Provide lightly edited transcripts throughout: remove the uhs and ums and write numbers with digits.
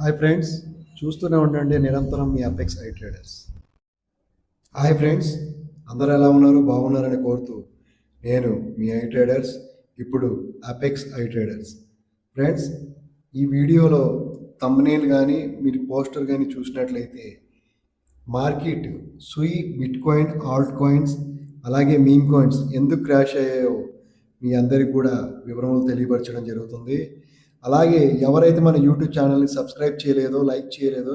Hi friends, చూస్తూనే ఉండండి నిరంతరం మీ Apex I Traders. Hi friends, అందరూ ఎలా ఉన్నారు? బాగున్నారని కోరుతూ నేను మీ ఐ ట్రేడర్స్, ఇప్పుడు అపెక్స్ ఐ ట్రేడర్స్. ఫ్రెండ్స్, ఈ వీడియోలో థంబ్నెయిల్ కానీ మీరు పోస్టర్ కానీ చూసినట్లయితే market Sui, bitcoin, altcoins అలాగే మీమ్ కాయిన్స్ ఎందుకు క్రాష్ అయ్యాయో మీ అందరికీ కూడా వివరములు తెలియపరచడం జరుగుతుంది. అలాగే ఎవరైతే మన యూట్యూబ్ ఛానల్ని సబ్స్క్రైబ్ చేయలేదో, లైక్ చేయలేదో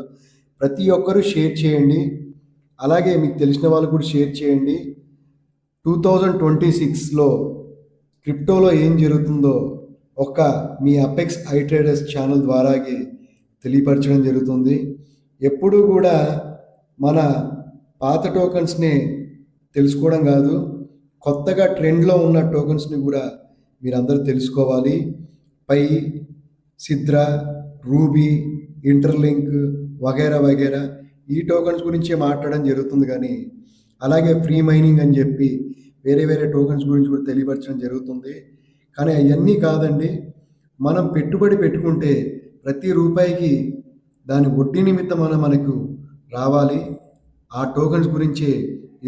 ప్రతి ఒక్కరూ షేర్ చేయండి. అలాగే మీకు తెలిసిన వాళ్ళు కూడా షేర్ చేయండి. 2026లో క్రిప్టోలో ఏం జరుగుతుందో ఒక మీ అపెక్స్ ఐ ట్రేడర్స్ ఛానల్ ద్వారాగే తెలియపరచడం జరుగుతుంది. ఎప్పుడూ కూడా మన పాత టోకన్స్ని తెలుసుకోవడం కాదు, కొత్తగా ట్రెండ్లో ఉన్న టోకన్స్ని కూడా మీరందరూ తెలుసుకోవాలి. పై, సిద్రా, రూబీ, ఇంటర్లింక్ వగైరా వగైరా ఈ టోకన్స్ గురించే మాట్లాడడం జరుగుతుంది. కానీ అలాగే ఫ్రీ మైనింగ్ అని చెప్పి వేరే వేరే టోకన్స్ గురించి కూడా తెలియపరచడం జరుగుతుంది. కానీ అవన్నీ కాదండి, మనం పెట్టుబడి పెట్టుకుంటే ప్రతి రూపాయికి దాని వడ్డీ నిమిత్తం మనకు రావాలి. ఆ టోకన్స్ గురించే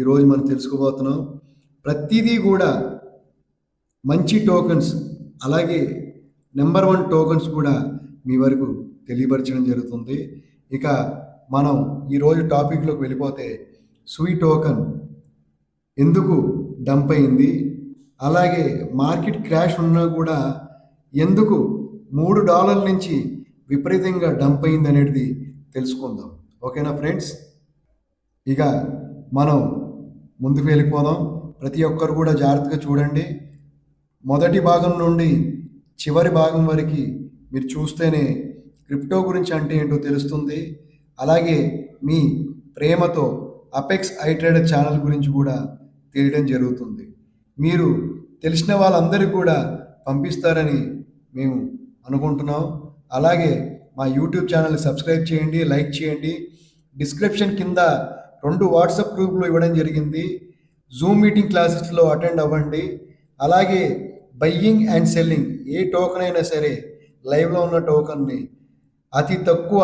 ఈరోజు మనం తెలుసుకోబోతున్నాం. ప్రతిదీ కూడా మంచి టోకన్స్, అలాగే నెంబర్ 1 టోకన్స్ కూడా మీ వరకు తెలియపరచడం జరుగుతుంది. ఇక మనం ఈరోజు టాపిక్లోకి వెళ్ళిపోతే, సుయి టోకన్ ఎందుకు డంప్ అయింది, అలాగే మార్కెట్ క్రాష్ ఉన్నా కూడా ఎందుకు $3 నుంచి విపరీతంగా డంప్ అయింది అనేది తెలుసుకుందాం. ఓకేనా ఫ్రెండ్స్? ఇక మనం ముందుకు వెళ్ళిపోదాం. ప్రతి ఒక్కరు కూడా జాగ్రత్తగా చూడండి. మొదటి భాగం నుండి చివరి భాగం వరకు మీరు చూస్తేనే క్రిప్టో గురించి అంటే ఏంటో తెలుస్తుంది. అలాగే మీ ప్రేమతో అపెక్స్ ఐ ట్రేడర్ ఛానల్ గురించి కూడా తెలియడం జరుగుతుంది. మీరు తెలిసిన వాళ్ళందరికీ కూడా పంపిస్తారని మేము అనుకుంటున్నాం. అలాగే మా యూట్యూబ్ ఛానల్ని సబ్స్క్రైబ్ చేయండి, లైక్ చేయండి. డిస్క్రిప్షన్ కింద 2 వాట్సాప్ గ్రూపులు ఇవ్వడం జరిగింది. జూమ్ మీటింగ్ క్లాసెస్లో అటెండ్ అవ్వండి. అలాగే buying and selling A token అయినా సరే, లైవ్లో ఉన్న టోకెన్ని అతి తక్కువ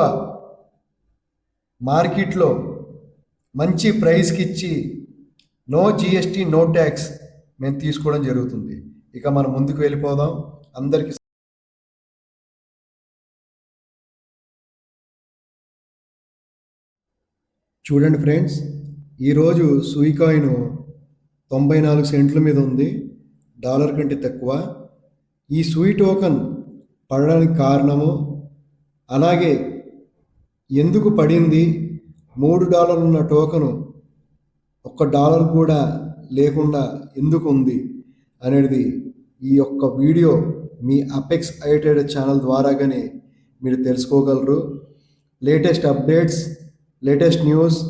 మార్కెట్లో మంచి ప్రైస్కి ఇచ్చి నో జిఎస్టీ, నో ట్యాక్స్ మేము తీసుకోవడం జరుగుతుంది. ఇక మనం ముందుకు వెళ్ళిపోదాం. అందరికీ చూడండి ఫ్రెండ్స్, ఈరోజు సుయి కాయిన్ 94 సెంట్ల మీద ఉంది, డాలర్ కంటే తక్కువ. ఈ సుయి టోకన్ పడడానికి కారణము, అలాగే ఎందుకు పడింది, $3 ఉన్న టోకను $1 కూడా లేకుండా ఎందుకు ఉంది అనేది ఈ యొక్క వీడియో మీ అపెక్స్ ఐ ట్రేడర్ ఛానల్ ద్వారాగానే మీరు తెలుసుకోగలరు. లేటెస్ట్ అప్డేట్స్, లేటెస్ట్ న్యూస్,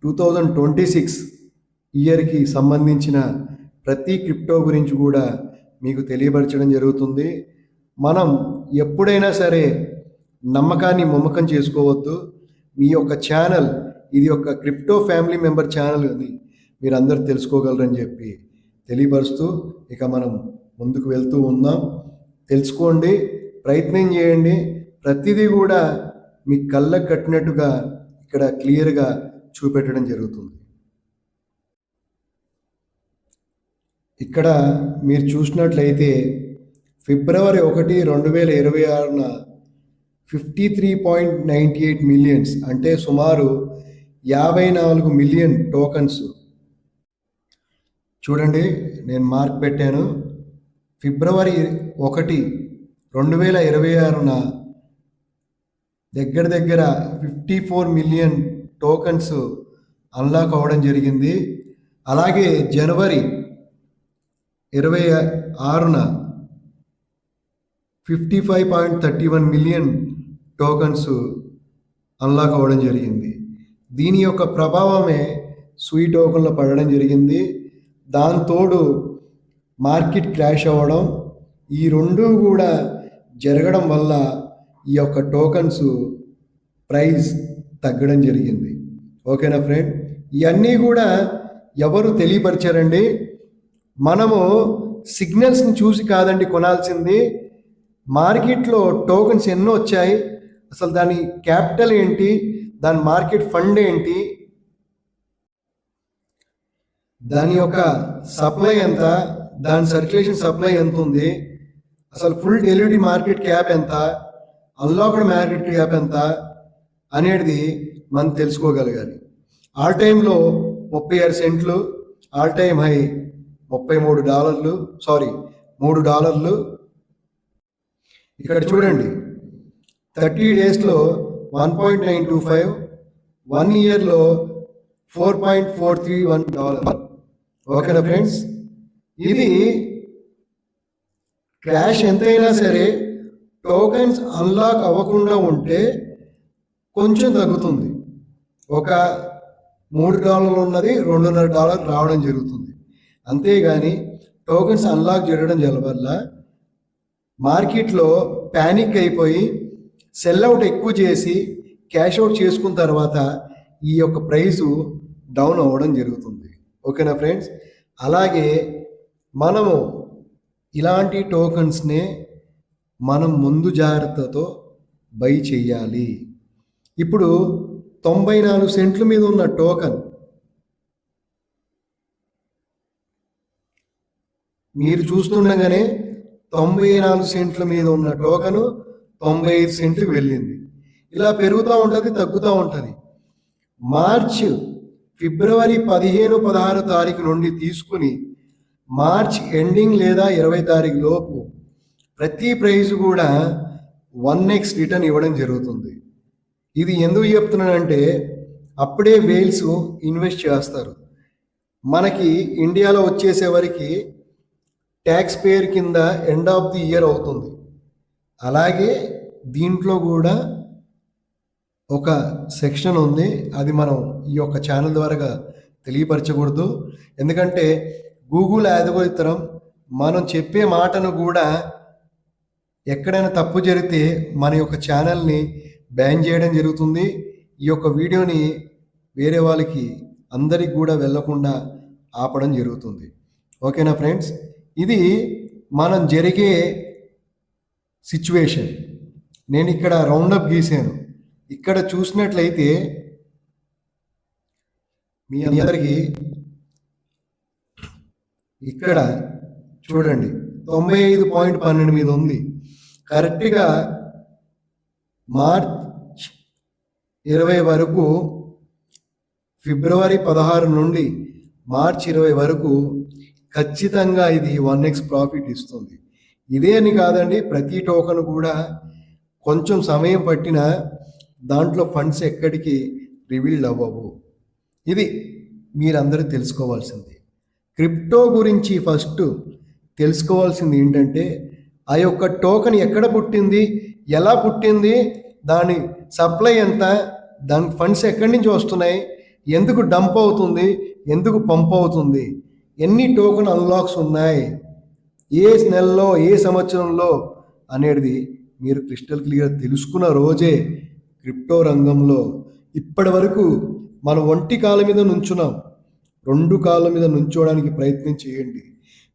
2026 ఇయర్కి సంబంధించిన ప్రతి క్రిప్టో గురించి కూడా మీకు తెలియపరచడం జరుగుతుంది. మనం ఎప్పుడైనా సరే నమ్మకాన్ని మమ్మకం చేసుకోవద్దు. మీ యొక్క ఛానల్ ఇది ఒక క్రిప్టో ఫ్యామిలీ మెంబర్ ఛానల్ అని మీరు అందరూ తెలుసుకోగలరని చెప్పి తెలియపరుస్తూ ఇక మనం ముందుకు వెళ్తూ ఉందాం. తెలుసుకోండి, ప్రయత్నం చేయండి. ప్రతిదీ కూడా మీ కళ్ళకు కట్టినట్టుగా ఇక్కడ క్లియర్గా చూపెట్టడం జరుగుతుంది. ఇక్కడ మీరు చూసినట్లయితే ఫిబ్రవరి 1, 2026న 53.98 మిలియన్స్, అంటే సుమారు 54 మిలియన్ టోకన్స్. చూడండి, నేను మార్క్ పెట్టాను. ఫిబ్రవరి 1, 2026న దగ్గర 54 మిలియన్ టోకన్స్ అన్లాక్ అవ్వడం జరిగింది. అలాగే జనవరి 26న 55.31 మిలియన్ టోకన్స్ అన్లాక్ అవ్వడం జరిగింది. దీని యొక్క ప్రభావమే సుయి టోకన్లో పడడం జరిగింది. దాంతోడు మార్కెట్ క్రాష్ అవ్వడం, ఈ రెండు కూడా జరగడం వల్ల ఈ యొక్క టోకన్స్ ప్రైస్ తగ్గడం జరిగింది. ఓకేనా ఫ్రెండ్? ఇవన్నీ కూడా ఎవరు తెలియపరిచారండి. మనము సిగ్నల్స్ని చూసి కాదండి కొనాల్సింది. మార్కెట్లో టోకన్స్ ఎన్నో వచ్చాయి, అసలు దాని క్యాపిటల్ ఏంటి, దాని మార్కెట్ ఫండ్ ఏంటి, దాని యొక్క సప్లై ఎంత, దాని సర్క్యులేషన్ సప్లై ఎంత ఉంది, అసలు ఫుల్ డెలివరీ మార్కెట్ క్యాప్ ఎంత, అన్లాక్డ్ మార్కెట్ క్యాప్ ఎంత అనేది మనం తెలుసుకోగలగాలి. ఆల్ టైంలో 36 సెంట్లు, ఆల్ టైమ్ హై $33, $3. ఇక్కడ చూడండి, 30 డేస్లో 1.925, 1 ఇయర్లో $4.431. ఓకేనా ఫ్రెండ్స్, ఇది క్రాష్ ఎంతైనా సరే టోకెన్స్ అన్లాక్ అవ్వకుండా ఉంటే కొంచెం తగ్గుతుంది. ఒక $3 ఉన్నది $2.5 రావడం జరుగుతుంది. అంతేగాని టోకెన్స్ అన్లాక్ జరగడం వల్ల మార్కెట్లో ప్యానిక్ అయిపోయి సెల్అవుట్ ఎక్కువ చేసి క్యాష్ అవుట్ చేసుకున్న తర్వాత ఈ యొక్క ప్రైసు డౌన్ అవ్వడం జరుగుతుంది. ఓకేనా ఫ్రెండ్స్, అలాగే మనము ఇలాంటి టోకెన్స్నే మనం ముందు జాగ్రత్తతో బై చేయాలి. ఇప్పుడు 94 సెంట్ల మీద ఉన్న టోకెన్ మీరు చూస్తుండగానే 94 సెంట్ల మీద ఉన్న టోకెను 95 సెంట్లకు వెళ్ళింది. ఇలా పెరుగుతూ ఉంటుంది, తగ్గుతూ ఉంటుంది. ఫిబ్రవరి 15-16 తారీఖు నుండి తీసుకుని మార్చ్ ఎండింగ్ లేదా 20 తారీఖు లోపు ప్రతి ప్రైజ్ కూడా 1x రిటర్న్ ఇవ్వడం జరుగుతుంది. ఇది ఎందుకు చెప్తున్నానంటే అప్పుడే వేల్స్ ఇన్వెస్ట్ చేస్తారు. మనకి ఇండియాలో వచ్చేసే వరకు ట్యాక్స్ పేర్ కింద ఎండ్ ఆఫ్ ది ఇయర్ అవుతుంది. అలాగే దీంట్లో కూడా ఒక సెక్షన్ ఉంది, అది మనం ఈ యొక్క ఛానల్ ద్వారా తెలియపరచకూడదు. ఎందుకంటే గూగుల్ యాదగోత్తరం మనం చెప్పే మాటను కూడా ఎక్కడైనా తప్పు జరిగితే మన యొక్క ఛానల్ని బ్యాన్ చేయడం జరుగుతుంది. ఈ యొక్క వీడియోని వేరే వాళ్ళకి అందరికి కూడా వెళ్ళకుండా ఆపడం జరుగుతుంది. ఓకేనా ఫ్రెండ్స్, ఇది మనం జరిగే సిచ్యువేషన్. నేను ఇక్కడ రౌండప్ గీసాను. ఇక్కడ చూసినట్లయితే మీ అందరికీ ఇక్కడ చూడండి 95.12 మీద ఉంది. కరెక్ట్గా మార్చ్ 20 వరకు, ఫిబ్రవరి 16 నుండి మార్చ్ 20 వరకు ఖచ్చితంగా ఇది 1x ప్రాఫిట్ ఇస్తుంది. ఇదే అని కాదండి, ప్రతి టోకెన్ కూడా కొంచెం సమయం పట్టినా దాంట్లో ఫండ్స్ ఎక్కడికి రివీల్డ్ అవ్వవు. ఇది మీరందరూ తెలుసుకోవాల్సింది. క్రిప్టో గురించి ఫస్ట్ తెలుసుకోవాల్సింది ఏంటంటే ఆ యొక్క టోకెన్ ఎక్కడ పుట్టింది, ఎలా పుట్టింది, దాని సప్లై ఎంత, దాని ఫండ్స్ ఎక్కడి నుంచి వస్తున్నాయి, ఎందుకు డంప్ అవుతుంది, ఎందుకు పంప్ అవుతుంది, ఎన్ని టోకెన్ అన్లాక్స్ ఉన్నాయి, ఏ నెలలో ఏ సంవత్సరంలో అనేది మీరు క్రిస్టల్ క్లియర్ తెలుసుకున్న రోజే క్రిప్టో రంగంలో ఇప్పటి వరకు మనం ఒంటి కాళ్ళ మీద నుంచున్నాం. 2 కాళ్ళ మీద నుంచోవడానికి ప్రయత్నం చేయండి.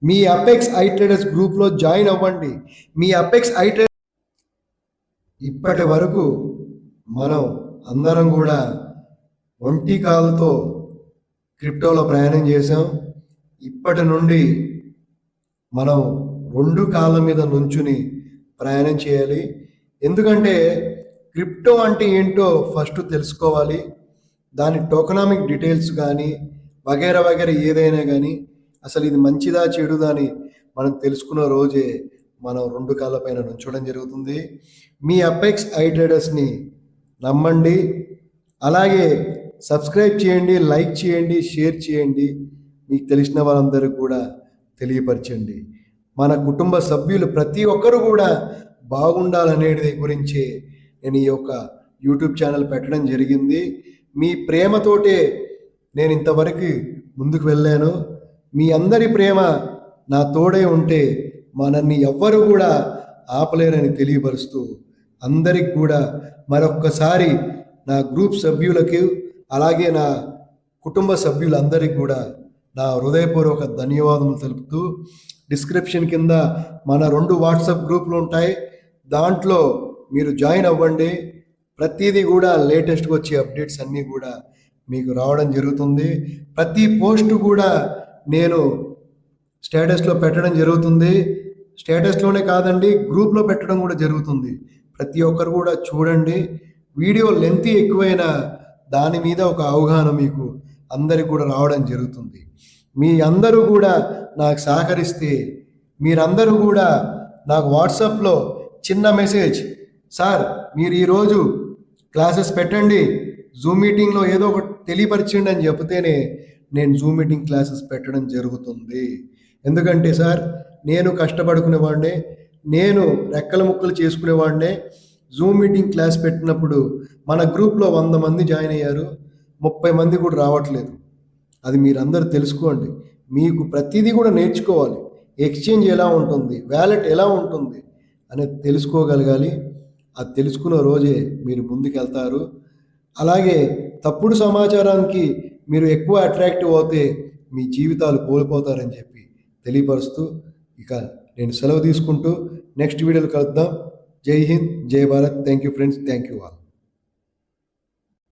మీ అపెక్స్ ఐ ట్రేడర్స్ గ్రూప్లో జాయిన్ అవ్వండి. మీ అపెక్స్ ఐ ట్రేడర్స్ ఇప్పటి వరకు మనం అందరం కూడా ఒంటి కాళ్ళతో క్రిప్టోలో ప్రయాణం చేసాం. ఇప్పటి నుండి మనం 2 కాళ్ళ మీద నుంచుని ప్రయాణం చేయాలి. ఎందుకంటే క్రిప్టో అంటే ఏంటో ఫస్ట్ తెలుసుకోవాలి. దాని టోకనామిక్ డీటెయిల్స్ కానీ వగైరా ఏదైనా కానీ అసలు ఇది మంచిదా చెడుదా అని మనం తెలుసుకున్న రోజే మనం 2 కాళ్ళ పైన నుంచోవడం జరుగుతుంది. మీ అపెక్స్ ఐ ట్రేడర్స్ని నమ్మండి. అలాగే సబ్స్క్రైబ్ చేయండి, లైక్ చేయండి, షేర్ చేయండి. మీకు తెలిసిన వాళ్ళందరికీ కూడా తెలియపరచండి. మన కుటుంబ సభ్యులు ప్రతి ఒక్కరు కూడా బాగుండాలనేది గురించి నేను ఈ యొక్క యూట్యూబ్ ఛానల్ పెట్టడం జరిగింది. మీ ప్రేమతోటే నేను ఇంతవరకు ముందుకు వెళ్ళాను. మీ అందరి ప్రేమ నా తోడే ఉంటే మనల్ని ఎవ్వరు కూడా ఆపలేరని తెలియపరుస్తూ అందరికి కూడా మరొక్కసారి నా గ్రూప్ సభ్యులకు అలాగే నా కుటుంబ సభ్యులందరికీ కూడా నా హృదయపూర్వక ధన్యవాదములు తెలుపుతూ డిస్క్రిప్షన్ కింద మన 2 వాట్సాప్ గ్రూపులు ఉంటాయి. దాంట్లో మీరు జాయిన్ అవ్వండి. ప్రతిదీ కూడా లేటెస్ట్గా వచ్చే అప్డేట్స్ అన్నీ కూడా మీకు రావడం జరుగుతుంది. ప్రతి పోస్ట్ కూడా నేను స్టేటస్లో పెట్టడం జరుగుతుంది. స్టేటస్లోనే కాదండి, గ్రూప్లో పెట్టడం కూడా జరుగుతుంది. ప్రతి ఒక్కరు కూడా చూడండి. వీడియో లెంత్ ఎక్కువైనా దాని మీద ఒక అవగాహన మీకు అందరికి కూడా రావడం జరుగుతుంది. మీ అందరూ కూడా నాకు సహకరిస్తే, మీరందరూ కూడా నాకు వాట్సాప్లో చిన్న మెసేజ్, సార్ మీరు ఈరోజు క్లాసెస్ పెట్టండి, జూమ్ మీటింగ్లో ఏదో ఒకటి తెలియపరిచండి అని చెప్తేనే నేను జూమ్ మీటింగ్ క్లాసెస్ పెట్టడం జరుగుతుంది. ఎందుకంటే సార్, నేను కష్టపడుకునేవాడినే, నేను రెక్కల ముక్కలు చేసుకునేవాడినే. జూమ్ మీటింగ్ క్లాస్ పెట్టినప్పుడు మన గ్రూప్లో 100 మంది జాయిన్ అయ్యారు, 30 మంది కూడా రావట్లేదు. అది మీరందరూ తెలుసుకోండి. మీకు ప్రతిదీ కూడా నేర్చుకోవాలి. ఎక్స్చేంజ్ ఎలా ఉంటుంది, వ్యాలెట్ ఎలా ఉంటుంది అనేది తెలుసుకోగలగాలి. అది తెలుసుకున్న రోజే మీరు ముందుకెళ్తారు. అలాగే తప్పుడు సమాచారానికి మీరు ఎక్కువ అట్రాక్టివ్ అవుతే మీ జీవితాలు కోల్పోతారని చెప్పి తెలియపరుస్తూ ఇక నేను సెలవు తీసుకుంటూ నెక్స్ట్ వీడియోలో కలుద్దాం. జై హింద్, జై Bharat. Thank you friends, thank you all.